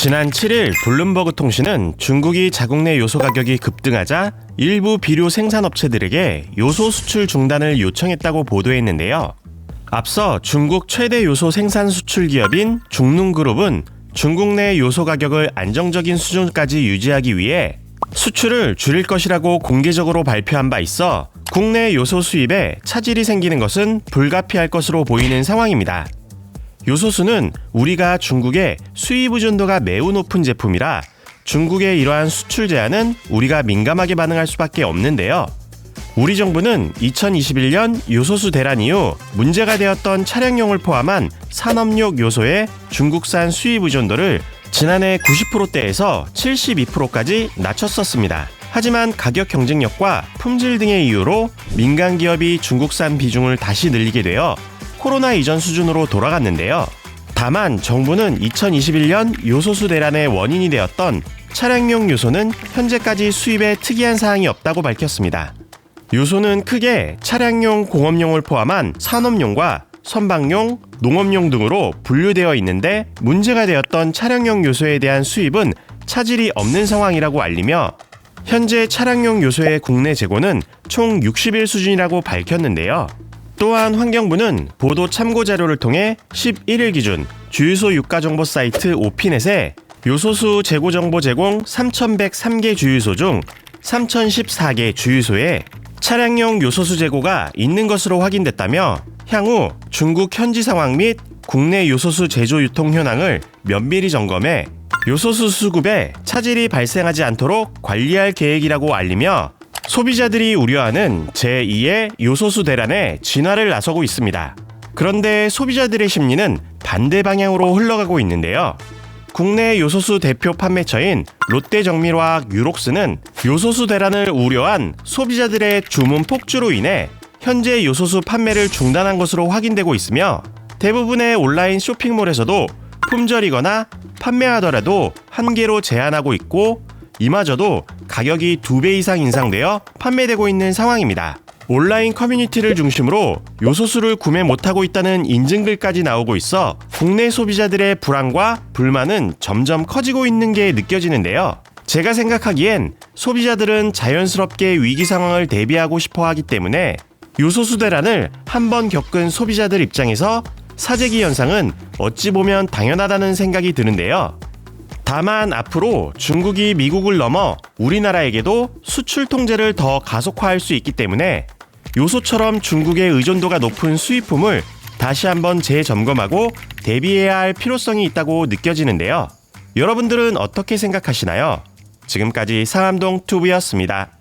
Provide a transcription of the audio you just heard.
지난 7일 블룸버그 통신은 중국이 자국 내 요소 가격이 급등하자 일부 비료 생산업체들에게 요소 수출 중단을 요청했다고 보도했는데요. 앞서 중국 최대 요소 생산 수출 기업인 중농그룹은 중국 내 요소 가격을 안정적인 수준까지 유지하기 위해 수출을 줄일 것이라고 공개적으로 발표한 바 있어 국내 요소 수입에 차질이 생기는 것은 불가피할 것으로 보이는 상황입니다. 요소수는 우리가 중국의 수입 의존도가 매우 높은 제품이라 중국의 이러한 수출 제한은 우리가 민감하게 반응할 수밖에 없는데요. 우리 정부는 2021년 요소수 대란 이후 문제가 되었던 차량용을 포함한 산업용 요소의 중국산 수입 의존도를 지난해 90%대에서 72%까지 낮췄었습니다. 하지만 가격 경쟁력과 품질 등의 이유로 민간 기업이 중국산 비중을 다시 늘리게 되어 코로나 이전 수준으로 돌아갔는데요. 다만 정부는 2021년 요소수 대란의 원인이 되었던 차량용 요소는 현재까지 수입에 특이한 사항이 없다고 밝혔습니다. 요소는 크게 차량용, 공업용을 포함한 산업용과 선박용, 농업용 등으로 분류되어 있는데 문제가 되었던 차량용 요소에 대한 수입은 차질이 없는 상황이라고 알리며 현재 차량용 요소의 국내 재고는 총 60일 수준이라고 밝혔는데요. 또한 환경부는 보도 참고 자료를 통해 11일 기준 주유소 유가정보 사이트 오피넷에 요소수 재고 정보 제공 3,103개 주유소 중 3,014개 주유소에 차량용 요소수 재고가 있는 것으로 확인됐다며 향후 중국 현지 상황 및 국내 요소수 제조 유통 현황을 면밀히 점검해 요소수 수급에 차질이 발생하지 않도록 관리할 계획이라고 알리며 소비자들이 우려하는 제2의 요소수 대란에 진화를 나서고 있습니다. 그런데 소비자들의 심리는 반대 방향으로 흘러가고 있는데요. 국내 요소수 대표 판매처인 롯데정밀화학 유록스는 요소수 대란을 우려한 소비자들의 주문 폭주로 인해 현재 요소수 판매를 중단한 것으로 확인되고 있으며 대부분의 온라인 쇼핑몰에서도 품절이거나 판매하더라도 한 개로 제한하고 있고 이마저도 가격이 2배 이상 인상되어 판매되고 있는 상황입니다. 온라인 커뮤니티를 중심으로 요소수를 구매 못하고 있다는 인증글까지 나오고 있어 국내 소비자들의 불안과 불만은 점점 커지고 있는 게 느껴지는데요. 제가 생각하기엔 소비자들은 자연스럽게 위기 상황을 대비하고 싶어 하기 때문에 요소수 대란을 한번 겪은 소비자들 입장에서 사재기 현상은 어찌 보면 당연하다는 생각이 드는데요. 다만 앞으로 중국이 미국을 넘어 우리나라에게도 수출 통제를 더 가속화할 수 있기 때문에 요소처럼 중국의 의존도가 높은 수입품을 다시 한번 재점검하고 대비해야 할 필요성이 있다고 느껴지는데요. 여러분들은 어떻게 생각하시나요? 지금까지 상암동 튜브였습니다.